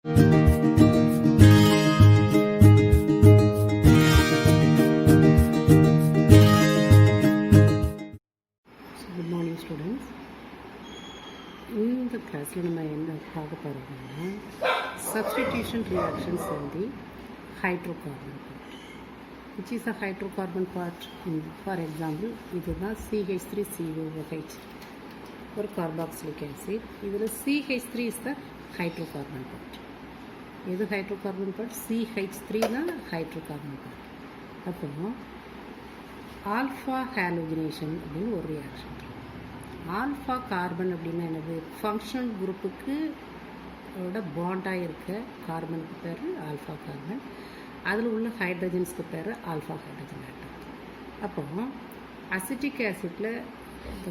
Good morning students. இந்த கிளாஸில் நம்ம என்ன பார்க்க போகிறோம்னா substitution reactions in the hydrocarbon part. Which is a hydrocarbon part? For example, இதுதான் CH3COOH, ஒரு கார்பாக்சிலிக் ஆசிட். இதில் CH3 is the hydrocarbon part. எது ஹைட்ரோகார்பன் பார்ட்? CH3 தான் ஹைட்ரோகார்பன் பார்ட். அப்போ ஆல்ஃபா ஹாலோஜினேஷன் அப்படின்னு ஒரு ரியாக்ஷன். ஆல்ஃபா கார்பன் அப்படின்னா என்னது? ஃபங்க்ஷனல் குரூப்புக்கு பாண்டாக இருக்க கார்பனுக்கு பேர் ஆல்ஃபா கார்பன். அதில் உள்ள ஹைட்ரஜன்ஸ்க்கு பேர் ஆல்ஃபா ஹைட்ரஜன் ஆட்டம். அப்போ அசிட்டிக் ஆசிட்டில் இந்த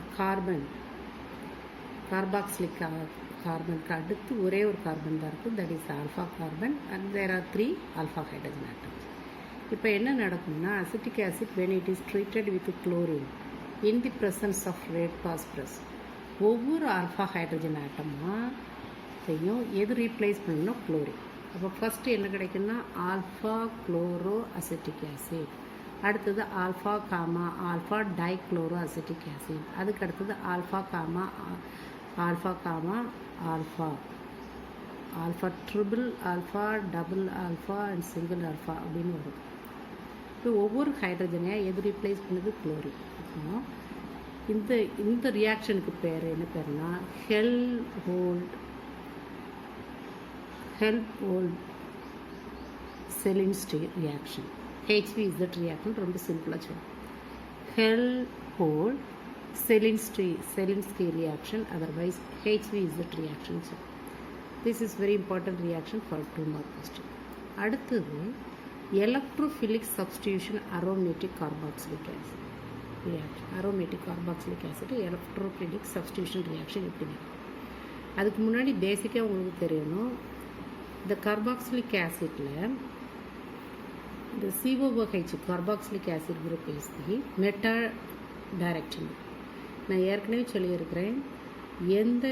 கார்பாக்சிலிக் கார்பனுக்கு அடுத்து ஒரே ஒரு கார்பன் தான் இருக்குது, that is alpha carbon, and there are 3 alpha hydrogen atoms. இப்போ என்ன நடக்கும்னா acetic acid when it is treated with chlorine in the presence of red phosphorus, ஒவ்வொரு ஆல்ஃபா ஹைட்ரஜன் ஆட்டமாக எது ரீப்ளேஸ் பண்ணணும்னா குளோரின். அப்போ ஃபஸ்ட்டு என்ன கிடைக்குன்னா ஆல்ஃபா குளோரோ அசிட்டிக் ஆசிட், அடுத்தது alpha gamma alpha dichloro acetic acid, அதுக்கு அடுத்தது alpha gamma alpha alpha triple alpha double alpha and single alpha அப்படின்னு வரும். இப்போ ஒவ்வொரு ஹைட்ரஜனையாக எது ரீப்ளேஸ் பண்ணுது? குளோரின். அப்போ இந்த ரியாக்ஷனுக்கு பேர் என்ன பேர்னா Hell Volhard Zelinsky reaction. HV is that reaction. ரொம்ப சிம்பிளாக சொல்லுவோம். Hell Volhard Zelinsky reaction, otherwise HV is that reaction. This is very important reaction for 2 mark question. அடுத்தது electrophilic substitution aromatic carboxylic acid reaction. aromatic carboxylic acid electrophilic substitution reaction எப்படி நடக்கும்? அதுக்கு முன்னாடி பேசிக்காக உங்களுக்கு தெரியணும், இந்த கார்பாக்சிலிக் ஆசிட்டில் இந்த COOH கார்பாக்சிலிக் ஆசிட் குரூப் பேசி மெட்டா டைரக்டிங். நான் ஏற்கனவே சொல்லியிருக்கிறேன்,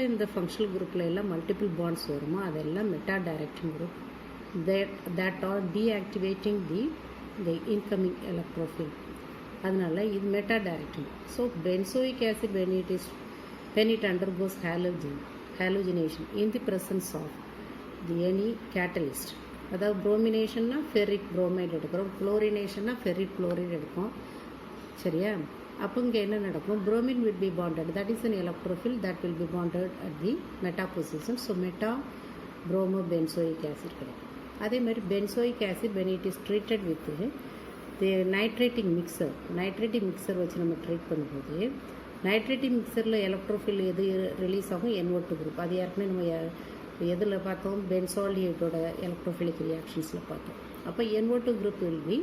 இந்த ஃபங்க்ஷனல் குரூப்பில் எல்லாம் மல்டிபிள் பாண்ட்ஸ் வருமோ அதெல்லாம் meta directing group that are deactivating the incoming electrophile. அதனால இது meta directing. So benzoic acid when it undergoes halogenation in the presence of any catalyst, அதாவது ப்ரோமினேஷன்னா ஃபெரிக் ப்ரோமைடு எடுக்கிறோம், குளோரினேஷன்னா ஃபெரிக் குளோரைடு எடுக்கும், சரியா? அப்போ இங்கே என்ன நடக்கும்? bromine will be bonded, that is an electrophile that will be bonded at the meta position. So meta promo benzoic acid கிடைக்கும். அதே மாதிரி benzoic acid when it is treated with the nitrating mixer வச்சு நம்ம treat பண்ணும்போது nitrating மிக்சரில் எலக்ட்ரோஃபில் எது release ஆகும்? NO2 group. அது ஏற்கனவே நம்ம எதில் பார்த்தோம்? பென்சால்டியேட்டோட எலக்ட்ரோஃபிலிக் ரியாக்ஷன்ஸில் பார்த்தோம். அப்போ NO2 group will be,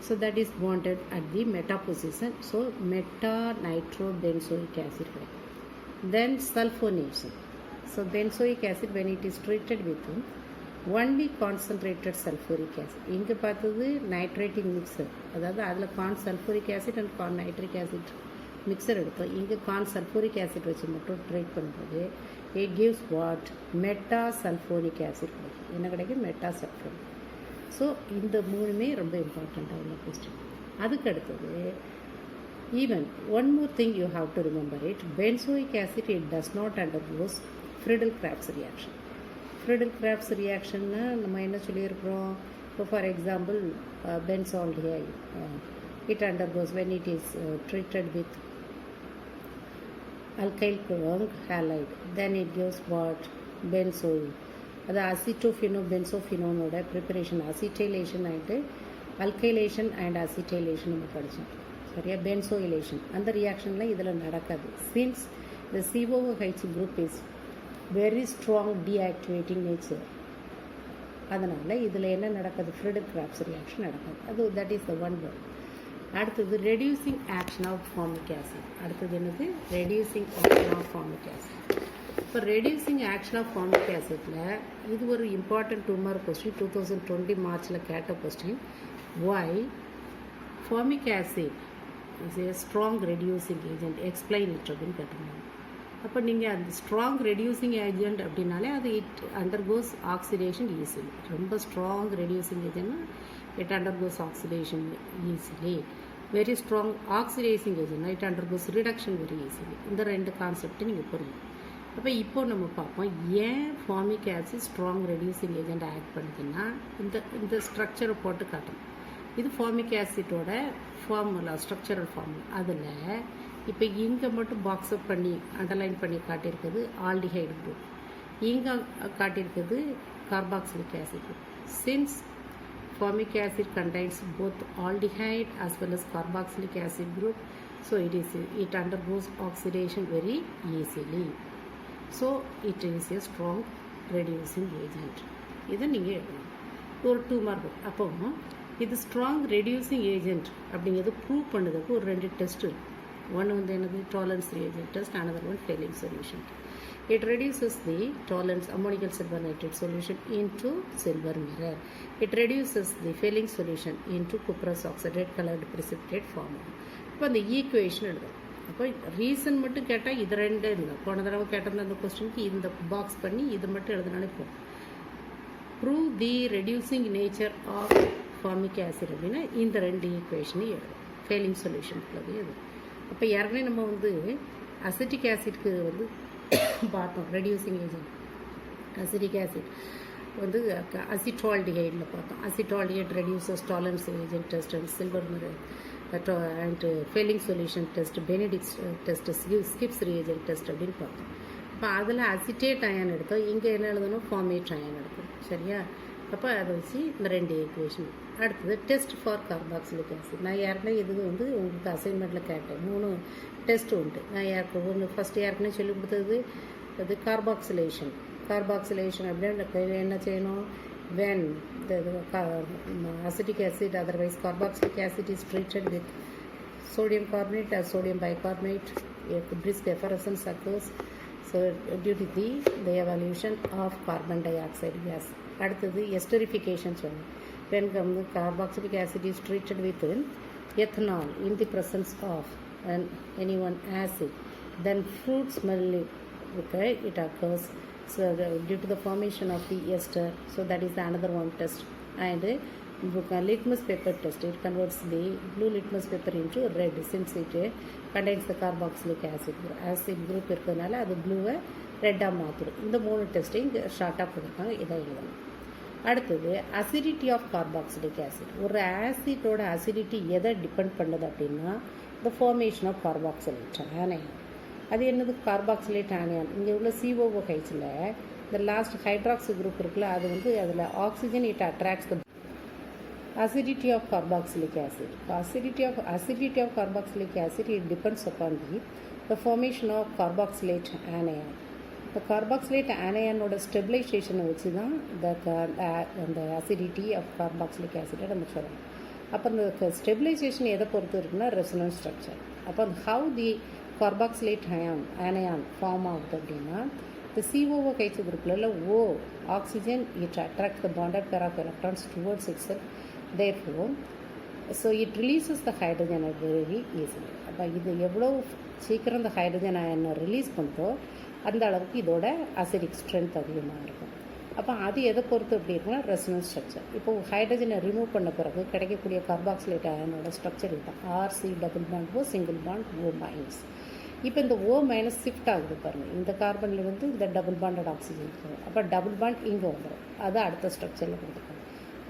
so that is bonded at the meta position. So meta nitrobenzoic acid கிடைக்கும். Then sulfonation. So benzoic acid when it is treated with only concentrated sulfuric acid. இங்கே பார்த்தது nitrating mixture, அதாவது அதில் sulphuric acid and nitric acid mixture எடுத்தோம். இங்கே sulphuric acid வச்சு மட்டும் treat பண்ணும்போது it gives what? Meta sulphonic acid கிடைக்கும். என்ன கிடைக்கும்? Meta sulphonic. ஸோ இந்த மூணுமே ரொம்ப இம்பார்ட்டண்ட்டாக உள்ள கொஸ்டின். அதுக்கு அடுத்தது even one more thing you have to remember it. Benzoic acid it does not undergoes Friedel Crafts reaction. Friedel Crafts ரியாக்ஷன்னா நம்ம என்ன சொல்லியிருக்கிறோம்? இப்போ for example benzaldehyde it undergoes when it is treated with alkyl halide, then it gives what? benzoil. அது அசிட்டோஃபினோபென்சோஃபினோனோட preparation அசிட்டைலேஷன் ஆகிட்டு alkylation and அசிட்டைலேஷன் நம்ம படித்தோம், சரியா? பென்சோயிலேஷன் அந்த ரியாக்ஷனில் இதில் நடக்காது. Since the COOH group is very strong deactivating nature, அதனால் இதில் என்ன நடக்காது? ஃப்ரிடல்-கிராப்ஸ் ரியாக்ஷன் நடக்காது. அது that is the one word. அடுத்தது reducing action of formic acid. அடுத்தது என்னது? Reducing action of formic acid. இப்போ ரெடியூசிங் ஆக்ஷன் ஆஃப் ஃபார்மிக் ஆசிட்டில் இது ஒரு இம்பார்ட்டன்ட் 2 மார்க் கொஸ்டின், 2020 மார்ச்சில் கேட்ட question. Why formic acid is a strong reducing agent, explain it அப்படின்னு கேட்டிருந்தாங்க. அப்போ நீங்கள் அந்த ஸ்ட்ராங் ரெடியூசிங் ஏஜென்ட் அப்படின்னாலே அது இட் அண்டர்கோஸ் ஆக்சிடேஷன் ஈஸிலி. ரொம்ப ஸ்ட்ராங் ரெடியூசிங் ஏஜென்ட்னா it undergoes oxidation easily. Very strong oxidizing ஏஜென்ட்னா it undergoes reduction very easily. இந்த ரெண்டு கான்செப்ட் நீங்கள் புரியும். அப்போ இப்போ நம்ம பார்ப்போம் ஏன் formic acid strong reducing agent act பண்ணுதுன்னா இந்த ஸ்ட்ரக்சரை போட்டு காட்டணும். இது ஃபார்மிக் ஆசிட்டோட ஃபார்முலா, ஸ்ட்ரக்சரல் ஃபார்முலா. அதில் இப்போ இங்கே மட்டும் பாக்ஸ் அப் பண்ணி அண்டர்லைன் பண்ணி காட்டியிருக்குது ஆல்டிஹைடு குரூப், இங்கே காட்டியிருக்குது carboxylic acid group. Since formic acid contains both aldehyde as well as carboxylic acid group, so it undergoes oxidation very easily, so it is a strong reducing agent. இதை நீங்கள் எழுதணும் ஒரு 2 mark. அப்போ இது strong reducing agent அப்படிங்கிறது prove பண்ணதுக்கு ஒரு 2 test இருக்குது. ஒன்று வந்து என்னது tolerance reagent test, another one failing solution. It reduces the tolerance ammonical silver nitrate solution into silver mirror. It reduces the failing solution into cuprous oxide red colored precipitate form. இப்போ அந்த equation எழுதும். அப்போ reason மட்டும் கேட்டால் இது ரெண்டு இல்லை. போன தடவை கேட்டிருந்த அந்த கொஸ்டினுக்கு இந்த பாக்ஸ் பண்ணி இது மட்டும் எழுதினாலே போகும். Prove the reducing nature of formic acid அப்படின்னா இந்த 2 ஈக்குவேஷனையும் எழுதும். ஃபெயிலிங் சொல்யூஷனுக்குள்ளது எழுதும். அப்போ ஏற்கனவே நம்ம வந்து அசிட்டிக் ஆசிட்க்கு வந்து பார்த்தோம் ரெடியூசிங் ஏஜென்ட். அசிட்டிக் ஆசிட் வந்து அசிட்டால்டிஹைடில் பார்த்தோம். Acetaldehyde reduces Tollens agent test and silver and Fehling solution test, Benedict's test, Schiff's reagent test அப்படின்னு பார்த்தோம். இப்போ அதில் அசிட்டேட் அயன் எடுத்தோம். இங்கே என்ன எழுதணும் ஃபார்மேட் அயன் எடுத்தோம். சரியா? அப்போ அதை வச்சு இந்த 2 ஈக்குவேஷன். அடுத்தது டெஸ்ட் ஃபார் கார்பாக்சிலிக் ஆசிட். நான் ஏற்கனவே இது வந்து உங்களுக்கு அசைன்மெண்ட்டில் கேட்டேன். 3 டெஸ்ட் உண்டு. நான் ஒன்று ஃபஸ்ட்டு ஏற்கனவே சொல்லிக் கொடுத்தது அது கார்பாக்சிலேஷன். அப்படின்னு என்ன செய்யணும்? when the acetic acid, otherwise carboxylic acid is treated with sodium carbonate as sodium bicarbonate, a brisk effervescence occurs. So due to the evolution of carbon dioxide gas. அடுத்தது esterification சொல்லுவோம். when carboxylic acid is treated with ethanol in the presence of any one acid, then fruit smell it occurs. So due to the formation of the ester, so that is another one test. And litmus paper test, it converts the blue litmus paper into red since it contains the carboxylic acid group இருக்கிறதுனால அது ப்ளூவை ரெட்டாக மாற்றிடும். இந்த 3 டெஸ்ட்டையும் ஷார்ட்டாக கொடுப்பாங்க. இதை எழுதணும். அடுத்தது acidity of carboxylic acid. ஒரு ஆசிட்டோட அசிடிட்டி எதை டிபெண்ட் பண்ணுது அப்படின்னா த ஃபார்மேஷன் ஆஃப் கார்பாக்சிலேட் ஆனையான். அது என்னது? கார்பாக்சிலேட் ஆனையான். இங்கே உள்ள COOHல இந்த லாஸ்ட் ஹைட்ராக்சி குரூப் இருக்குல்ல, அது வந்து அதில் oxygen it attracts the acidity of carboxylic acid. Acidity of carboxylic acid, it depends upon the formation of carboxylate anion. The carboxylate anion ஓட ஸ்டெபிலைசேஷனை வச்சு தான் அந்த acidity of carboxylic acid நம்ம சொல்லலாம். அப்போ அந்த ஸ்டெபிலைசேஷன் எதை பொறுத்து இருக்குன்னா ரெசனன்ஸ் ஸ்ட்ரக்சர். அப்போ how the carboxylate anion form ஆகுது அப்படின்னா the COOH குரூப்பில் O oxygen it attracts the bonded pair of electrons towards itself. Therefore, so it releases the hydrogen very easily. அப்போ இது எவ்வளோ சீக்கிரம் இந்த ஹைட்ரஜன் அயனை ரிலீஸ் பண்ணுறோ அந்த அளவுக்கு இதோட அசிடிக் ஸ்ட்ரென்த் அதிகமாக இருக்கும். அப்போ அது எதை பொறுத்து எப்படி இருக்குன்னா ரெசனன்ஸ் ஸ்ட்ரக்சர். இப்போது ஹைட்ரஜனை ரிமூவ் பண்ண பிறகு கிடைக்கக்கூடிய கார்பாக்சிலேட் அயனோட ஸ்ட்ரக்சர் இதுதான். RC double bond O single bond O minus. இப்போ இந்த O மைனஸ் ஷிஃப்ட் ஆகுது பாருங்கள். இந்த கார்பன்லேருந்து இந்த டபுள் பாண்டட் ஆக்சிஜன் இருக்குது. அப்போ டபுள் பாண்ட் இங்கே வந்துடும். அதை அடுத்த ஸ்ட்ரக்சரில் கொடுத்துருக்கோம்.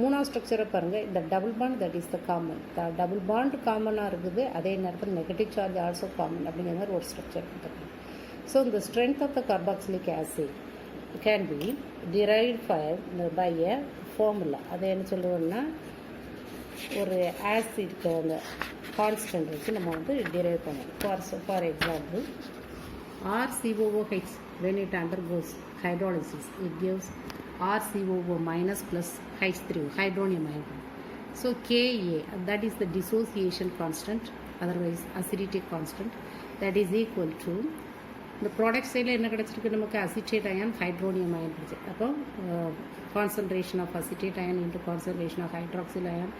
3ஆவது ஸ்ட்ரக்சரை பாருங்கள். இந்த double bond that is the common. Double bond காமனாக இருக்குது, அதே நேரத்தில் நெகட்டிவ் சார்ஜ் ஆல்சோ காமன் அப்படிங்கிற மாதிரி ஒரு ஸ்ட்ரக்சர் கொடுத்துருக்கோம். ஸோ இந்த strength of the carboxylic acid can be derived by a formula. அதை என்ன சொல்லுவோம்னா ஒரு ஆசிட்க்கு அந்த கான்ஸ்டன்ட் வச்சு நம்ம வந்து டிரைவ் பண்ணுவோம். For example RCOOH when it undergoes hydrolysis it gives RCOO minus plus H3 hydronium ion. So Ka, that is the dissociation constant, otherwise acidity constant, that is equal to the product side என்ன கிடைச்சிருக்கு நமக்கு acetate ion hydronium ion கிடைச்சு. அப்போ concentration of acetate ion into concentration of hydroxyl ion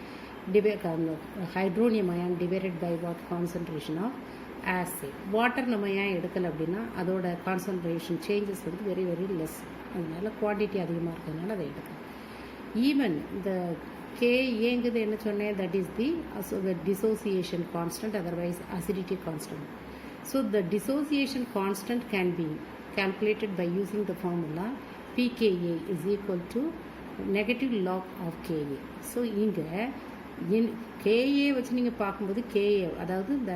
hydronium ion divided by what? Concentration of acid. Water நம்ம ஏன் எடுக்கலை அப்படின்னா அதோட கான்சன்ட்ரேஷன் சேஞ்சஸ் வந்து வெரி வெரி லெஸ், அதனால குவான்டிட்டி அதிகமாக இருக்கிறதுனால அதை எடுக்கலாம். ஈவன் இந்த கே ஏங்குது என்ன சொன்னேன், that is the dissociation constant, otherwise acidity constant. So the dissociation constant can be calculated by using the formula pKa is equal to negative log of Ka. So இங்கே KA வச்சு நீங்கள் பார்க்கும்போது KA அதாவது இந்த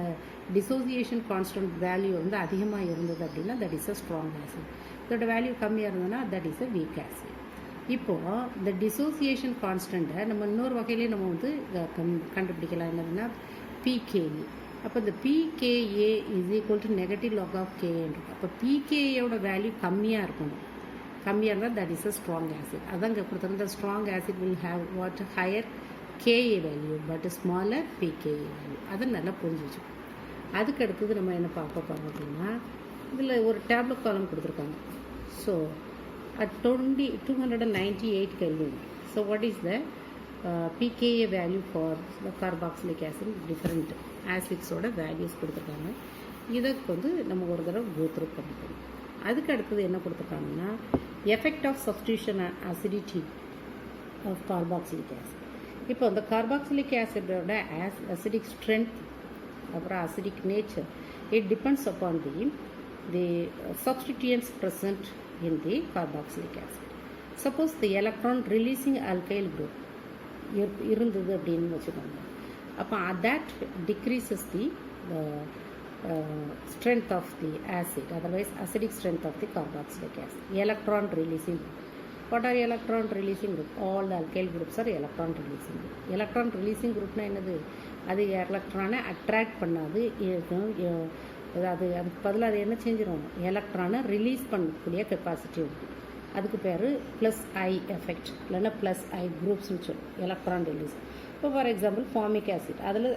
dissociation constant value வந்து அதிகமாக இருந்தது அப்படின்னா that is a strong acid, இதோட வேல்யூ கம்மியாக இருந்ததுன்னா that is a week acid. இப்போது இந்த டிசோசியேஷன் கான்ஸ்டண்ட்டை நம்ம இன்னொரு வகையிலே நம்ம வந்து கண்டுபிடிக்கலாம், என்னதுன்னா pKa. அப்போ இந்த pKa is equal to negative log of கேஏன்னு இருக்கும். அப்போ pKaயோட வேல்யூ கம்மியாக இருக்கணும், கம்மியாக இருந்தால் that is a strong acid. அதான் இங்கே கொடுத்துருந்த strong acid will have what higher Ka value but smaller pKa value. அதை நல்லா புரிஞ்சு வச்சுக்கணும். அதுக்கு அடுத்தது நம்ம என்ன பார்க்க போகிறோம் அப்படின்னா, இதில் ஒரு டேப்லெட் காலம் கொடுத்துருக்காங்க. So at 298 Kelvin. So what is the pKa value for the carboxylic acid? Different acids ஓட வேல்யூஸ் கொடுத்துருக்காங்க. இதுக்கு வந்து நம்ம ஒரு தடவை கோ த்ரூ பண்ணிக்கணும். அதுக்கு அடுத்தது என்ன கொடுத்துருக்காங்கன்னா effect of substitution acidity of carboxylic acid. இப்போ இந்த கார்பாக்சிலிக் ஆசிடோட அசிடிக் ஸ்ட்ரென்த் அப்புறம் acidic nature it depends upon the substituents present in the carboxylic acid. Suppose the electron releasing alkyl group இருந்தது அப்படின்னு வச்சுக்கோங்க. அப்போ that decreases the strength of the acid, otherwise acidic strength of the carboxylic acid. Electron releasing group. What are electron releasing group? All the alkyl groups are electron releasing group. Electron releasing groupனா என்னது, அது எலக்ட்ரானை attract பண்ணாது, அது அதுக்கு பதிலாக அது என்ன செஞ்சிடும், எலக்ட்ரானை ரிலீஸ் பண்ணக்கூடிய கெப்பாசிட்டி இருக்குது. அதுக்கு பேர் ப்ளஸ் ஐ எஃபெக்ட் இல்லைன்னா ப்ளஸ் ஐ குரூப்ஸ்னு சொல்லும், எலக்ட்ரான் ரிலீஸ். இப்போ ஃபார் எக்ஸாம்பிள் ஃபார்மிக் ஆசிட், அதில்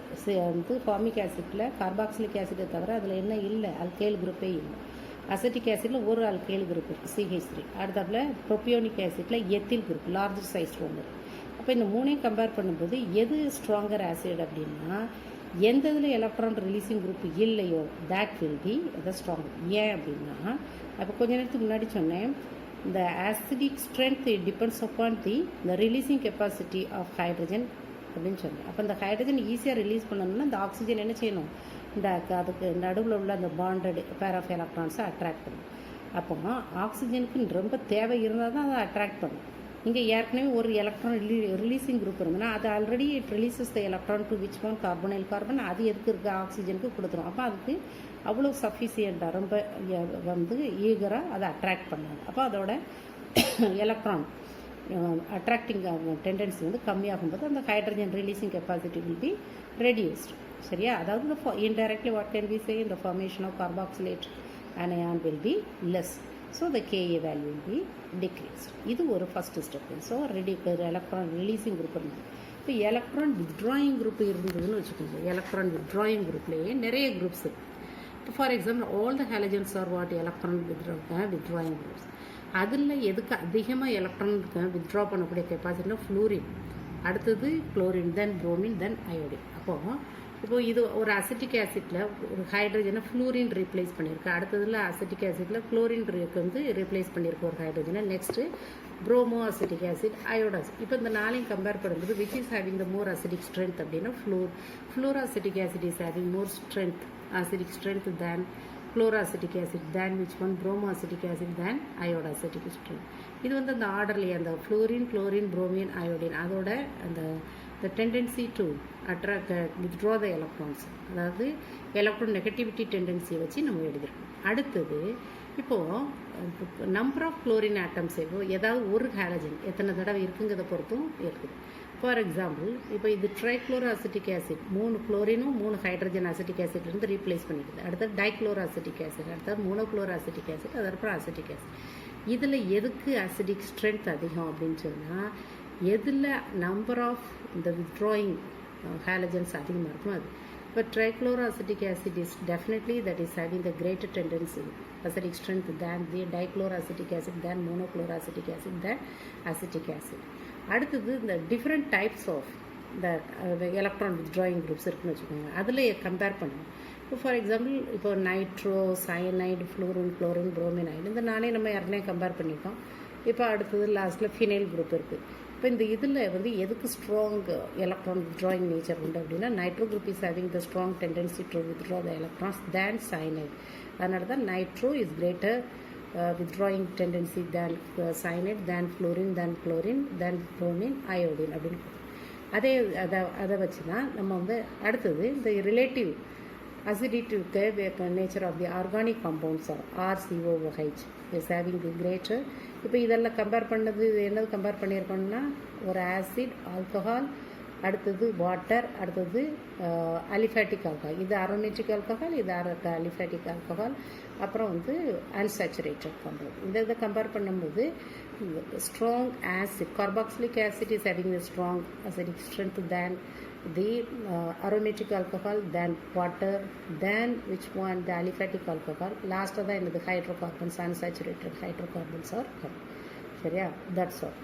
வந்து ஃபார்மிக் ஆசிட்டில் கார்பாக்சிலிக் ஆசிட்டை தவிர அதில் என்ன இல்லை, அல்கைல் குரூப்பே இல்லை. அசிட்டிக் ஆசிட்டில் ஒரு அல்கைல் குரூப் இருக்குது CH3. அடுத்தாப்புல ப்ரோபியோனிக் ஆசிட்டில் எத்தில் குரூப் லார்ஜர் சைஸ் ஒன்று. அப்போ இந்த மூணையும் கம்பேர் பண்ணும்போது எது ஸ்ட்ராங்கர் ஆசிட் அப்படின்னா எந்த இதில் எலக்ட்ரான் ரிலீஸிங் குரூப் இல்லையோ that will be the strong. ஏன் அப்படின்னா அப்போ கொஞ்ச நேரத்துக்கு முன்னாடி சொன்னேன், இந்த acidic strength depends upon the releasing capacity of hydrogen அப்படின்னு சொன்னேன். அப்போ இந்த ஹைட்ரஜன் ஈஸியாக ரிலீஸ் பண்ணணும்னா இந்த ஆக்சிஜன் என்ன செய்யணும், அதுக்கு நடுவில் உள்ள அந்த பாண்டட் பேர் ஆஃப் எலக்ட்ரான்ஸை அட்ராக்ட் பண்ணும். அப்போ ஆக்சிஜனுக்கு ரொம்ப தேவை இருந்தால் தான் அதை அட்ராக்ட் பண்ணும். இங்கே ஏற்கனவே ஒரு எலக்ட்ரான் ரிலீஸிங் குரூப் இருந்ததுன்னா அது already it releases the electron to which one carbonyl carbon, அது எதுக்கு இருக்க ஆக்சிஜனுக்கு கொடுத்துரும். அப்போ அதுக்கு அவ்வளோ சஃபிஷியண்ட்டாக ரொம்ப வந்து ஈகராக அதை அட்ராக்ட் பண்ணாது. அப்போ அதோட எலக்ட்ரான் அட்ராக்டிங் டெண்டன்சி வந்து கம்மியாகும்போது அந்த hydrogen releasing capacity will be reduced. சரியா, அதாவது indirectly what can be say இந்த formation of carboxylate anion will be less. So the Ka value will be decreased. இது ஒரு first step. So electron releasing group இருந்தது. இப்போ electron withdrawing group இருந்ததுன்னு வச்சுக்கோங்க. Electron withdrawing குரூப்லேயே நிறைய குரூப்ஸ் இருக்குது. இப்போ for example all the halogens are what electron withdrawing groups. அதில் எதுக்கு அதிகமாக எலக்ட்ரான் வித்ட்ரா பண்ணக்கூடிய கெப்பாசிட்டினா ஃப்ளூரின், அடுத்தது chlorine, then bromine, then iodine. இப்போ இது ஒரு அசிட்டிக் ஆசிட்டில் ஒரு ஹைட்ரஜனை ஃப்ளூரின் ரீப்ளேஸ் பண்ணியிருக்கு, அடுத்ததில் அசிட்டிக் ஆசிட்டில் குளோரின் வந்து ரீப்ளேஸ் பண்ணியிருக்கு ஒரு ஹைட்ரஜனை, next bromo acetic acid, iodoacid. இப்போ இந்த நாளையும் கம்பேர் பண்ணும்போது which is having the more acidic strength அப்படின்னா fluoroacetic acid is having more strength, acidic strength then chloroacetic acid, then which one bromo acetic acid, then iodoacetic strength. இது வந்து அந்த ஆர்டர்லேயே அந்த fluorine, chlorine, bromine, iodine அதோட அந்த the tendency to attract withdraw the electrons, அதாவது electron negativity டெண்டன்சியை வச்சு நம்ம எழுதிருக்கோம். அடுத்தது இப்போது நம்பர் ஆஃப் குளோரின் ஆட்டம்ஸ் ஏதாவது ஒரு ஹாலஜன் எத்தனை தடவை இருக்குங்கிறத பொறுத்தும் இருக்குது. ஃபார் எக்ஸாம்பிள் இப்போ இது ட்ரைக்ளோரோ அசிட்டிக் ஆசிட் 3 குளோரினும் 3 ஹைட்ரஜன் அசிட்டிக் ஆசிட்லேருந்து ரீப்ளேஸ் பண்ணிடுது. அடுத்தது டைக்ளோரோ அசிட்டிக் ஆசிட், அடுத்தது மோனோக்ளோரோ அசிட்டிக் ஆசிட், அதுக்கப்புறம் அசிட்டிக் ஆசிட். இதில் எதுக்கு அசிடிக் ஸ்ட்ரென்த் அதிகம் அப்படின்னு சொன்னால் எதில் நம்பர் ஆஃப் இந்த வித்ட்ராயிங் ஹாலஜன்ஸ் அதிகமாக இருக்கும் அது. இப்போ trichloro acetic acid is definitely that is having the greater tendency acidic strength than the dichloro acetic acid, then monochloro acetic acid, then acetic acid. அடுத்தது இந்த டிஃப்ரெண்ட் டைப்ஸ் ஆஃப் இந்த electron withdrawing groups இருக்குன்னு வச்சுக்கோங்க. அதில் compare பண்ணுவோம். இப்போ for example இப்போ nitro, cyanide, fluorine, chlorine, புரோமினைடு இந்த நானே நம்ம ஏற்கனவே கம்பேர் பண்ணியிருக்கோம். இப்போ அடுத்தது லாஸ்ட்டில் ஃபினைல் குரூப் இருக்குது. இப்போ இந்த இதில் வந்து எதுக்கு ஸ்ட்ராங் எலக்ட்ரான் வித்ட்ராயிங் நேச்சர் உண்டு அப்படின்னா nitro group is having the strong tendency to withdraw the electrons than cyanide. அதனால தான் nitro is greater withdrawing tendency than cyanide, than fluorine, than chlorine, than bromine, iodine அப்படின்னு. அதை வச்சு தான் நம்ம வந்து அடுத்தது இந்த relative acidity nature of the organic compounds are RCOOH is having the greater. இப்போ இதெல்லாம் கம்பேர் பண்ணது என்னது கம்பேர் பண்ணியிருக்கோம்னா ஒரு ஆசிட், ஆல்கஹால், அடுத்தது வாட்டர், அடுத்தது அலிஃபேட்டிக் ஆல்கஹால். இது அரோமேட்டிக் ஆல்கஹால், இது அலிஃபேட்டிக் ஆல்கஹால், அப்புறம் வந்து அன்சாச்சுரேட்டட் காம்பவுண்ட். இதை கம்பேர் பண்ணும்போது strong acid carboxylic acid is having a strong acidic strength than the aromatic alcohol, than water, than which one, the aliphatic alcohol. Last of the hydrocarbons, unsaturated hydrocarbons are come. சரியா? That's all.